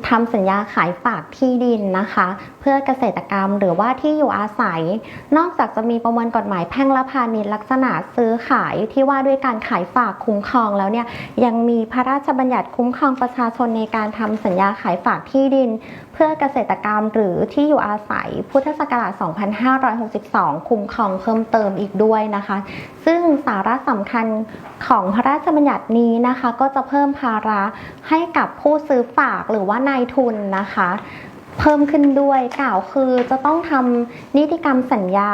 ทำสัญญาขายฝากที่ดินนะคะเพื่อเกษตรกรรมหรือว่าที่อยู่อาศัยนอกจากจะมีประมวลกฎหมายแพ่งและพาณิชย์ลักษณะซื้อขายที่ว่าด้วยการขายฝากคุ้มครองแล้วเนี่ยยังมีพระราชบัญญัติคุ้มครองประชาชนในการทำสัญญาขายฝากที่ดินเพื่อเกษตรกรรมหรือที่อยู่อาศัยพุทธศักราช 2562 คุ้มครองเพิ่มเติมอีกด้วยนะคะซึ่งสาระสำคัญของพระราชบัญญัตินี้นะคะก็จะเพิ่มภาระให้กับผู้ซื้อฝากหรือว่านายทุนนะคะเพิ่มขึ้นด้วยกล่าวคือจะต้องทำนิติกรรมสัญญา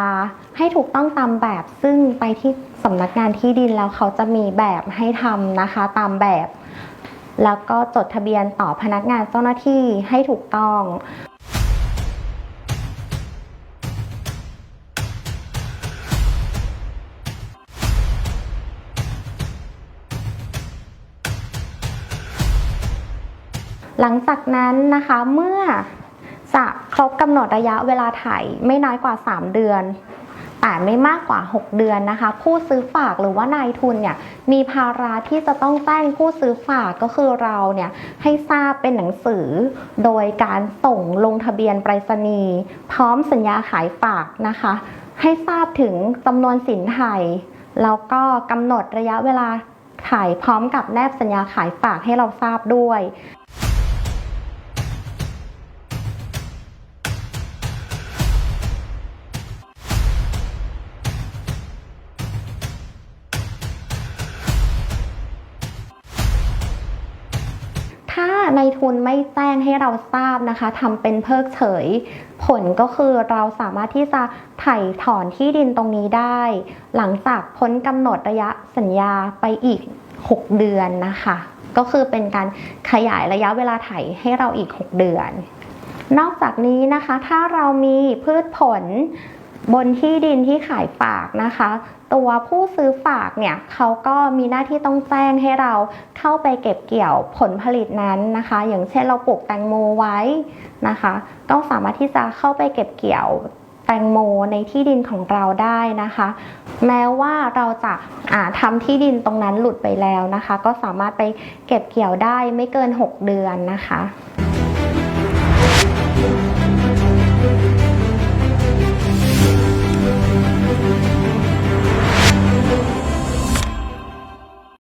ให้ถูกต้องตามแบบซึ่งไปที่สำนักงานที่ดินแล้วเขาจะมีแบบให้ทำนะคะตามแบบแล้วก็จดทะเบียนต่อพนักงานเจ้าหน้าที่ให้ถูกต้องหลังจากนั้นนะคะเมื่อจะครบกำหนดระยะเวลาไถไม่น้อยกว่า3 เดือนแต่ไม่มากกว่า6 เดือนนะคะผู้ซื้อฝากหรือว่านายทุนเนี่ยมีภาระที่จะต้องแจ้งผู้ซื้อฝากก็คือเราเนี่ยให้ทราบเป็นหนังสือโดยการส่งลงทะเบียนไปรษณีย์พร้อมสัญญาขายฝากนะคะให้ทราบถึงจำนวนสินไถ่แล้วก็กำหนดระยะเวลาขายพร้อมกับแนบสัญญาขายฝากให้เราทราบด้วยถ้านายทุนไม่แจ้งให้เราทราบนะคะทำเป็นเพิกเฉยผลก็คือเราสามารถที่จะไถ่ถอนที่ดินตรงนี้ได้หลังจากพ้นกำหนดระยะสัญญาไปอีก6 เดือนนะคะก็คือเป็นการขยายระยะเวลาไถ่ให้เราอีก6 เดือนนอกจากนี้นะคะถ้าเรามีพืชผลบนที่ดินที่ขายฝากนะคะตัวผู้ซื้อฝากเนี่ยเขาก็มีหน้าที่ต้องแจ้งให้เราเข้าไปเก็บเกี่ยวผลผลิตนั้นนะคะอย่างเช่นเราปลูกแตงโมไว้นะคะก็สามารถที่จะเข้าไปเก็บเกี่ยวแตงโมในที่ดินของเราได้นะคะแม้ว่าเราจะทำที่ดินตรงนั้นหลุดไปแล้วนะคะก็สามารถไปเก็บเกี่ยวได้ไม่เกิน6 เดือนนะคะ